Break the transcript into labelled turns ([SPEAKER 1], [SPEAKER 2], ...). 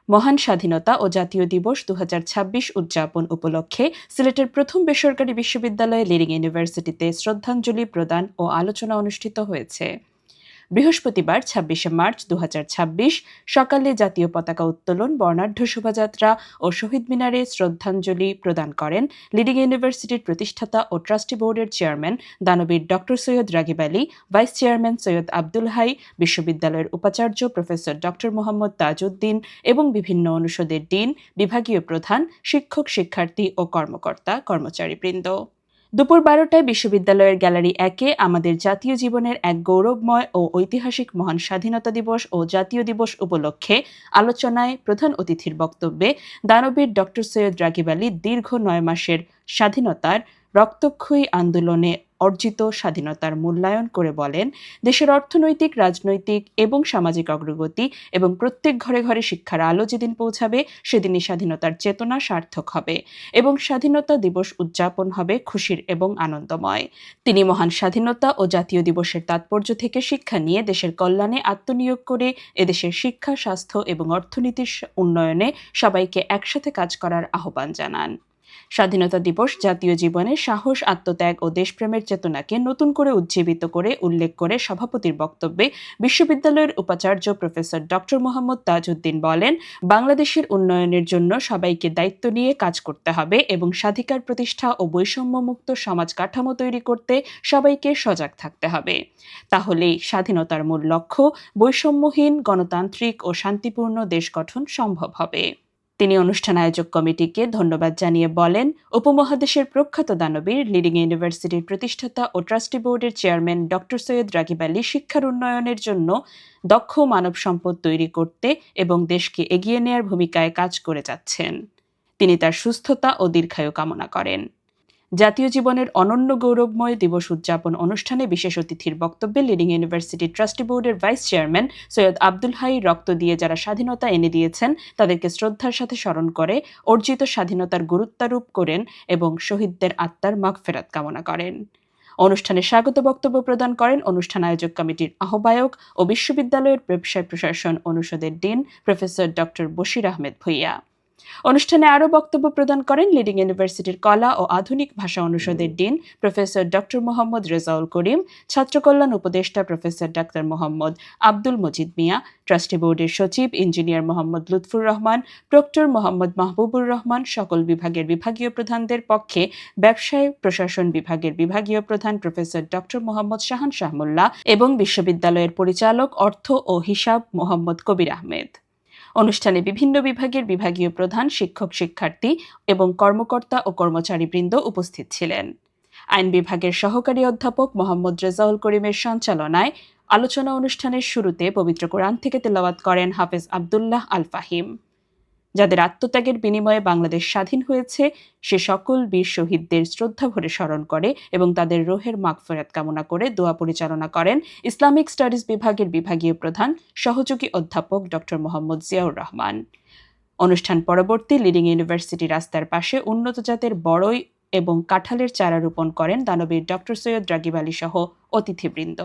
[SPEAKER 1] মহান স্বাধীনতা ও জাতীয় দিবস ২০২৬ উদযাপন উপলক্ষে সিলেটের প্রথম বেসরকারি বিশ্ববিদ্যালয় লিডিং ইউনিভার্সিটিতে শ্রদ্ধাঞ্জলি প্রদান ও আলোচনা অনুষ্ঠিত হয়েছে। বৃহস্পতিবার ২৬শে মার্চ ২০২৬ সকালে জাতীয় পতাকা উত্তোলন, বর্ণাঢ্য শোভাযাত্রা ও শহীদ মিনারে শ্রদ্ধাঞ্জলি প্রদান করেন লিডিং ইউনিভার্সিটির প্রতিষ্ঠাতা ও ট্রাস্টি বোর্ডের চেয়ারম্যান দানবীর doctor Syed Ragib Ali, vice chairman Syed Abdul Hai, বিশ্ববিদ্যালয়ের উপাচার্য প্রফেসর ডক্টর মোহাম্মদ তাজউদ্দিন এবং বিভিন্ন অনুষদের ডিন, বিভাগীয় প্রধান, শিক্ষক, শিক্ষার্থী ও কর্মচারীবৃন্দ। দুপুর ১২টায় বিশ্ববিদ্যালয়ের গ্যালারি ১-এ আমাদের জাতীয় জীবনের এক গৌরবময় ও ঐতিহাসিক মহান স্বাধীনতা দিবস ও জাতীয় দিবস উপলক্ষে আলোচনায় প্রধান অতিথির বক্তব্যে দানবীর ডক্টর সৈয়দ রাগিব আলী দীর্ঘ ৯ মাসের স্বাধীনতার রক্তক্ষয়ী আন্দোলনে অর্জিত স্বাধীনতার মূল্যায়ন করে বলেন, দেশের অর্থনৈতিক, রাজনৈতিক এবং সামাজিক অগ্রগতি এবং প্রত্যেক ঘরে ঘরে শিক্ষার আলো যেদিন পৌঁছাবে সেদিনই স্বাধীনতার চেতনা সার্থক হবে এবং স্বাধীনতা দিবস উদযাপন হবে খুশির এবং আনন্দময়। তিনি মহান স্বাধীনতা ও জাতীয় দিবসের তাৎপর্য থেকে শিক্ষা নিয়ে দেশের কল্যাণে আত্মনিয়োগ করে এদেশের শিক্ষা, স্বাস্থ্য এবং অর্থনীতির উন্নয়নে সবাইকে একসাথে কাজ করার আহ্বান জানান। স্বাধীনতা দিবস জাতীয় জীবনে সাহস, আত্মত্যাগ ও দেশপ্রেমের চেতনাকে নতুন করে উজ্জীবিত করে উল্লেখ করে সভাপতির বক্তব্যে বিশ্ববিদ্যালয়ের উপাচার্য প্রফেসর ডক্টর মোহাম্মদ তাজউদ্দিন বলেন, বাংলাদেশের উন্নয়নের জন্য সবাইকে দায়িত্ব নিয়ে কাজ করতে হবে এবং স্বাধিকার প্রতিষ্ঠা ও বৈষম্যমুক্ত সমাজ কাঠামো তৈরি করতে সবাইকে সজাগ থাকতে হবে। তাহলেই স্বাধীনতার মূল লক্ষ্য বৈষম্যহীন, গণতান্ত্রিক ও শান্তিপূর্ণ দেশ গঠন সম্ভব হবে। তিনি অনুষ্ঠান আয়োজক কমিটিকে ধন্যবাদ জানিয়ে বলেন, উপমহাদেশের প্রখ্যাত দানবীর, লিডিং ইউনিভার্সিটির প্রতিষ্ঠাতা ও ট্রাস্টি বোর্ডের চেয়ারম্যান ডক্টর সৈয়দ রাগিব আলী শিক্ষার উন্নয়নের জন্য দক্ষ মানব সম্পদ তৈরি করতে এবং দেশকে এগিয়ে নেয়ার ভূমিকায় কাজ করে যাচ্ছেন। তিনি তার সুস্থতা ও দীর্ঘায়ু কামনা করেন। জাতীয় জীবনের অনন্য গৌরবময় দিবস উদযাপন অনুষ্ঠানে বিশেষ অতিথির বক্তব্যে লিডিং ইউনিভার্সিটি ট্রাস্টি বোর্ডের ভাইস চেয়ারম্যান সৈয়দ আব্দুল হাই রক্ত দিয়ে যারা স্বাধীনতা এনে দিয়েছেন তাদেরকে শ্রদ্ধার সাথে স্মরণ করে অর্জিত স্বাধীনতার গুরুত্বারোপ করেন এবং শহীদদের আত্মার মাগফিরাত কামনা করেন। অনুষ্ঠানে স্বাগত বক্তব্য প্রদান করেন অনুষ্ঠান আয়োজক কমিটির আহ্বায়ক ও বিশ্ববিদ্যালয়ের ব্যবসায় প্রশাসন অনুষদের dean professor doctor Bashir Ahmed Bhuiyan. অনুষ্ঠানে আরও বক্তব্য প্রদান করেন লিডিং ইউনিভার্সিটির কলা ও আধুনিক ভাষা অনুষদের dean professor doctor Mohammad Rezaul Karim, ছাত্রকল্যাণ উপদেষ্টা প্রফেসর ডাক্তার মোহাম্মদ আব্দুল মজিদ মিয়া, ট্রাস্টি বোর্ডের সচিব ইঞ্জিনিয়ার মোহাম্মদ লুৎফুর রহমান, প্রক্টর মোহাম্মদ মাহবুবুর রহমান, সকল বিভাগের বিভাগীয় প্রধানদের পক্ষে ব্যবসায় প্রশাসন বিভাগের বিভাগীয় প্রধান প্রফেসর ডক্টর মোহাম্মদ শাহান শাহমুল্লাহ এবং বিশ্ববিদ্যালয়ের পরিচালক অর্থ ও হিসাব মোহাম্মদ কবির আহমেদ। অনুষ্ঠানে বিভিন্ন বিভাগের বিভাগীয় প্রধান, শিক্ষক, শিক্ষার্থী এবং কর্মকর্তা ও কর্মচারীবৃন্দ উপস্থিত ছিলেন। আইন বিভাগের সহকারী অধ্যাপক মোহাম্মদ রেজাউল করিমের সঞ্চালনায় আলোচনা অনুষ্ঠানের শুরুতে পবিত্র কোরআন থেকে তেলাওয়াত করেন হাফেজ আব্দুল্লাহ আল ফাহিম। যাদের আত্মত্যাগের বিনিময়ে বাংলাদেশ স্বাধীন হয়েছে সে সকল বীর শহীদদের শ্রদ্ধা ভরে স্মরণ করে এবং তাদের রুহের মাগফিরাত কামনা করে দোয়া পরিচালনা করেন ইসলামিক স্টাডিজ বিভাগের বিভাগীয় প্রধান সহযোগী অধ্যাপক ডক্টর মোহাম্মদ জিয়াউর রহমান। অনুষ্ঠান পরবর্তী লিডিং ইউনিভার্সিটি রাস্তার পাশে উন্নত জাতের বড়ই এবং কাঁঠালের চারা রোপণ করেন দানবীর ডক্টর সৈয়দ রাগিব আলী সহ অতিথিবৃন্দ।